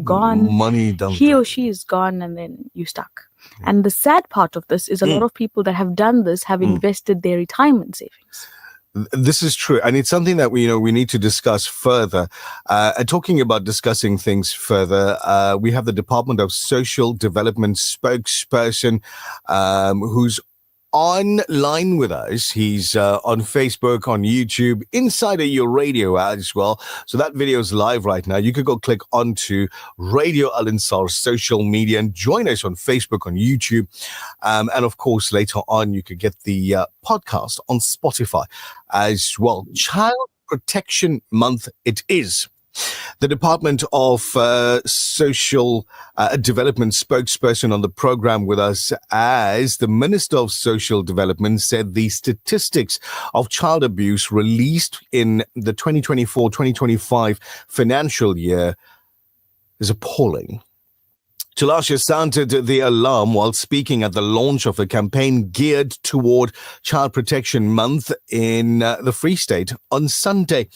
gone. Money dumped. He or she is gone, and then you're stuck. And the sad part of this is a lot of people that have done this have invested their retirement savings. This is true, and it's something that we need to discuss further. And talking about discussing things further, we have the Department of Social Development spokesperson, who's online with us. He's on Facebook, on YouTube, Insider Your Radio as well. So that video is live right now. You could go click onto Radio Al Ansar social media and join us on Facebook, on YouTube. And of course, later on, you could get the podcast on Spotify as well. Child Protection Month it is. The Department of Social Development spokesperson on the program with us as the Minister of Social Development said the statistics of child abuse released in the 2024-2025 financial year is appalling. Talasha sounded the alarm while speaking at the launch of a campaign geared toward Child Protection Month in the Free State on Sunday.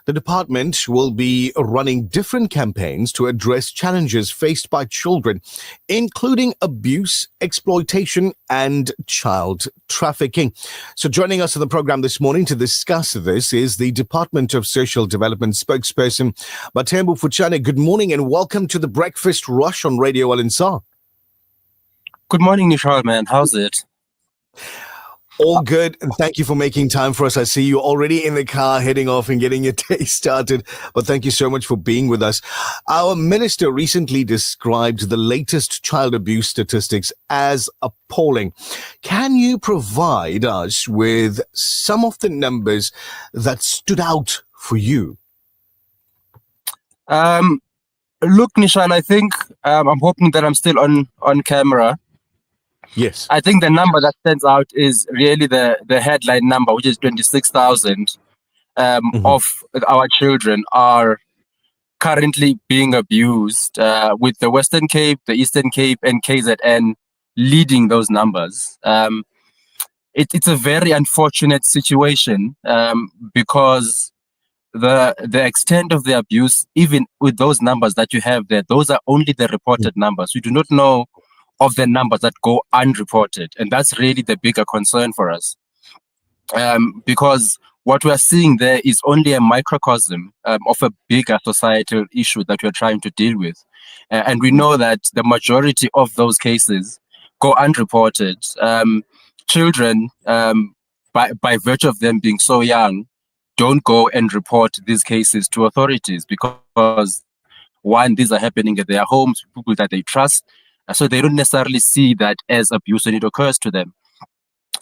The department will be running different campaigns to address challenges faced by children, including abuse, exploitation, and child trafficking. So joining us on the program this morning to discuss this is the Department of Social Development spokesperson, Bathembu Futshane. Good morning and welcome to the Breakfast Rush on Radio Al Ansar. Good morning, Nicahal, man. How's it? All good, and thank you for making time for us. I see you already in the car heading off and getting your day started, but thank you so much for being with us. Our minister recently described the latest child abuse statistics as appalling. Can you provide us with some of the numbers that stood out for you? Look, Nishan, I think I'm hoping that I'm still on camera. Yes. I think the number that stands out is really the headline number, which is 26,000 of our children are currently being abused, with the Western Cape, the Eastern Cape, and KZN leading those numbers. It's a very unfortunate situation because the extent of the abuse, even with those numbers that you have there, those are only the reported numbers. We do not know of the numbers that go unreported. And that's really the bigger concern for us. Because what we are seeing there is only a microcosm of a bigger societal issue that we're trying to deal with. And we know that the majority of those cases go unreported. Children, by virtue of them being so young, don't go and report these cases to authorities because, one, these are happening at their homes, people that they trust. So they don't necessarily see that as abuse when it occurs to them.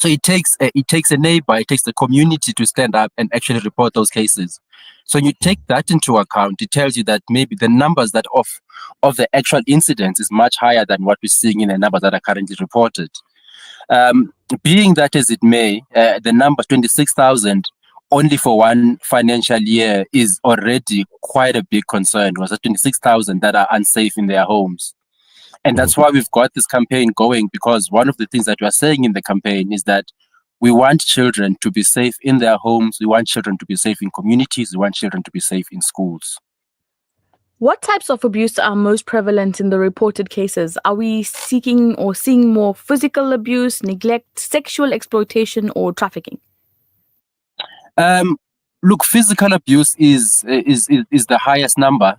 So it takes a neighbor, it takes the community to stand up and actually report those cases. So when you take that into account, it tells you that maybe the numbers that of the actual incidents is much higher than what we're seeing in the numbers that are currently reported. Being that as it may, the number 26,000 only for one financial year is already quite a big concern. It was 26,000 that are unsafe in their homes. And that's why we've got this campaign going, because one of the things that we are saying in the campaign is that we want children to be safe in their homes. We want children to be safe in communities. We want children to be safe in schools. What types of abuse are most prevalent in the reported cases? Are we seeking or seeing more physical abuse, neglect, sexual exploitation, or trafficking? Look, physical abuse is the highest number.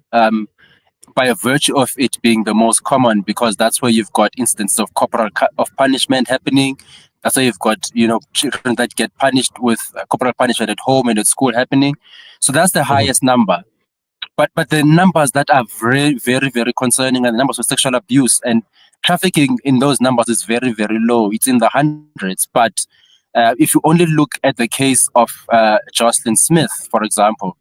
By virtue of it being the most common, because that's where you've got instances of corporal punishment happening. That's where you've got, children that get punished with corporal punishment at home and at school happening. So that's the highest number. But the numbers that are very, very, very concerning are the numbers of sexual abuse, and trafficking in those numbers is very, very low. It's in the hundreds. But if you only look at the case of Jocelyn Smith, for example,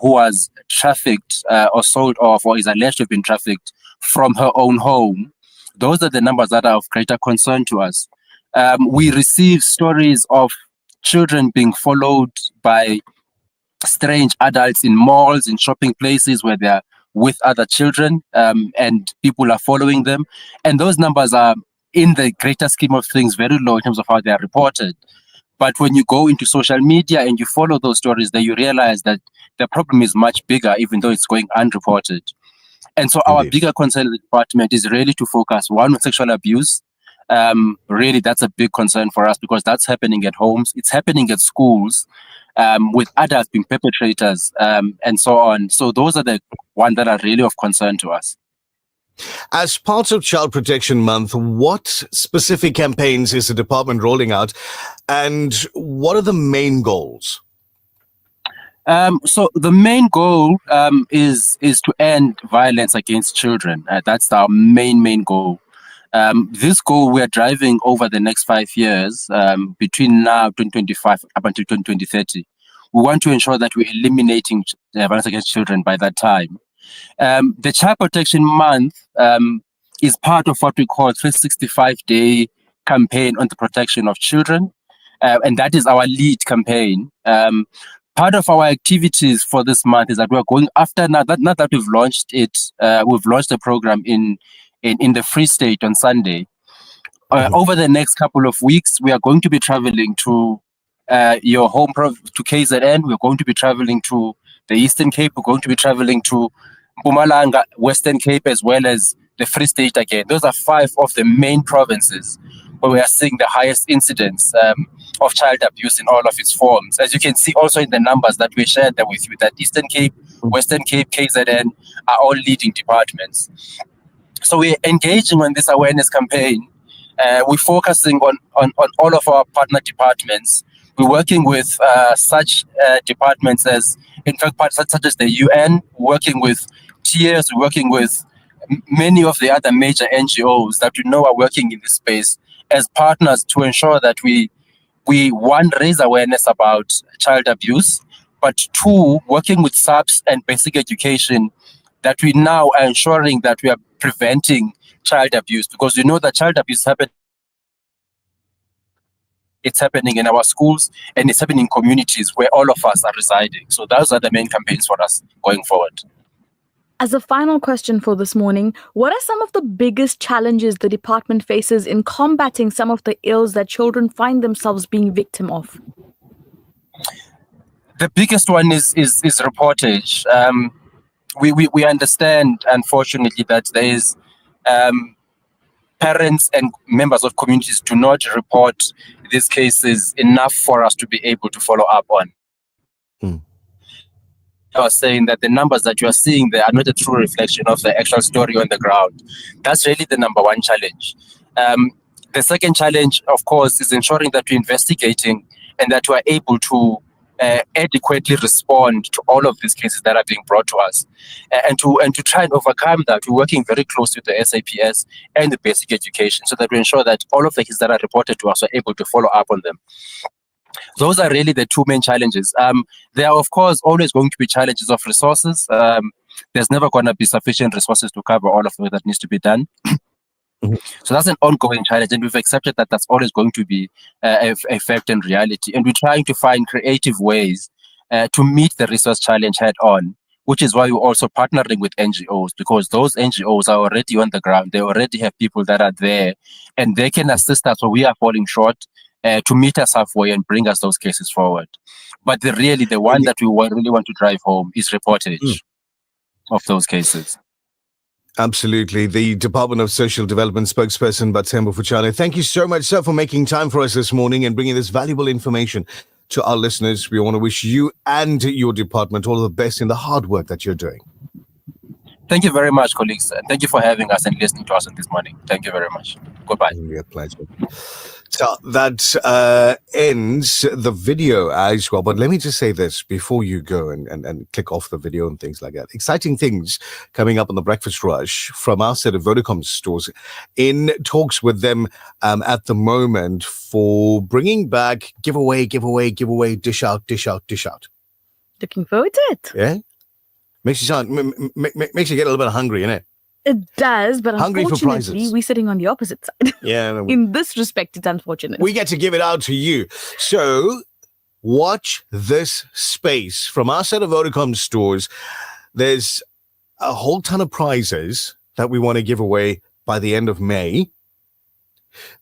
who was trafficked or sold off, or is alleged to have been trafficked from her own home, those are the numbers that are of greater concern to us. We receive stories of children being followed by strange adults in malls, in shopping places where they're with other children, and people are following them. And those numbers are, in the greater scheme of things, very low in terms of how they are reported. But when you go into social media and you follow those stories, then you realize that the problem is much bigger, even though it's going unreported. And so our Indeed. bigger concern in the department is really to focus, one, on sexual abuse. Really, that's a big concern for us because that's happening at homes. It's happening at schools with adults being perpetrators and so on. So those are the ones that are really of concern to us. As part of Child Protection Month, what specific campaigns is the department rolling out, and what are the main goals? So the main goal is to end violence against children. That's our main goal. This goal we are driving over the next 5 years, between now 2025 up until 2030. We want to ensure that we're eliminating violence against children by that time. The Child Protection Month is part of what we call 365-day campaign on the protection of children, and that is our lead campaign. Part of our activities for this month is that we're going after, now that we've launched it, we've launched a program in the Free State on Sunday. Over the next couple of weeks, we are going to be traveling to your home to KZN. We're going to be traveling to the Eastern Cape. We're going to be traveling to Mpumalanga, Western Cape, as well as the Free State again. Those are 5 of the main provinces where we are seeing the highest incidence of child abuse in all of its forms. As you can see also in the numbers that we shared there with you, that Eastern Cape, Western Cape, KZN are all leading departments. So we're engaging on this awareness campaign. We're focusing on all of our partner departments. We're working with such departments as, in fact, such as the UN, working with TBR, working with many of the other major NGOs that we know are working in this space as partners to ensure that we one, raise awareness about child abuse, but 2, working with SAPS and basic education, that we now are ensuring that we are preventing child abuse, because we know that child abuse happens. It's happening in our schools and it's happening in communities where all of us are residing. So those are the main campaigns for us going forward. As a final question for this morning, what are some of the biggest challenges the department faces in combating some of the ills that children find themselves being victim of? The biggest one is reportage. We understand, unfortunately, that there is parents and members of communities do not report these cases enough for us to be able to follow up on. I was saying that the numbers that you are seeing there are not a true reflection of the actual story on the ground. That's really the number one challenge. The second challenge, of course, is ensuring that we're investigating and that we are able to adequately respond to all of these cases that are being brought to us. And to try and overcome that, we're working very closely with the SAPS and the basic education so that we ensure that all of the cases that are reported to us are able to follow up on them. Those are really the 2 main challenges. There are, of course, always going to be challenges of resources. There's never going to be sufficient resources to cover all of it that needs to be done. So that's an ongoing challenge, and we've accepted that that's always going to be a fact and reality. And we're trying to find creative ways to meet the resource challenge head on, which is why we're also partnering with NGOs, because those NGOs are already on the ground. They already have people that are there, and they can assist us when we are falling short to meet us halfway and bring us those cases forward. But the one that we really want to drive home is reportage of those cases. Absolutely. The Department of Social Development spokesperson, Bathembu Futshane. Thank you so much, sir, for making time for us this morning and bringing this valuable information to our listeners. We want to wish you and your department all the best in the hard work that you're doing. Thank you very much, colleagues. And thank you for having us and listening to us this morning. Thank you very much. Goodbye. It'll be a pleasure. So that ends the video as well. But let me just say this before you go and click off the video and things like that. Exciting things coming up on the Breakfast Rush from our set of Vodacom stores, in talks with them at the moment for bringing back giveaway, dish out. Looking forward to it. Yeah? Makes you get a little bit hungry, innit? It does, but Hungry for unfortunately, prizes. we're sitting on the opposite side. Yeah. In this respect, it's unfortunate. We get to give it out to you. So watch this space from our set of Vodacom stores. There's a whole ton of prizes that we want to give away by the end of May.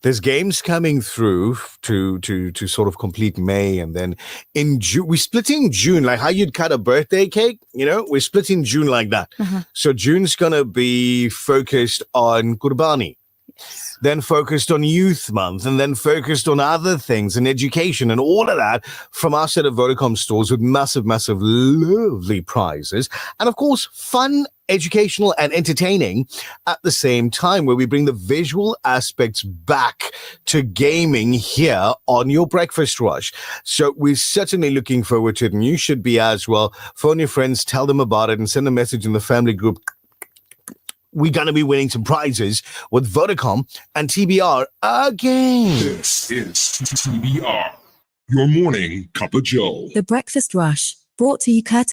There's games coming through to sort of complete May, and then in June we're splitting June, like how you'd cut a birthday cake. We're splitting June like that. So June's gonna be focused on Qurbani, then focused on Youth Month, and then focused on other things and education and all of that from our set of Vodacom stores with massive, massive, lovely prizes. And of course, fun, educational and entertaining at the same time, where we bring the visual aspects back to gaming here on your breakfast rush. So we're certainly looking forward to it, and you should be as well. Phone your friends, tell them about it, and send a message in the family group. We're going to be winning some prizes with Vodacom and TBR again. This is TBR, your morning cup of Joe. The Breakfast Rush, brought to you courtesy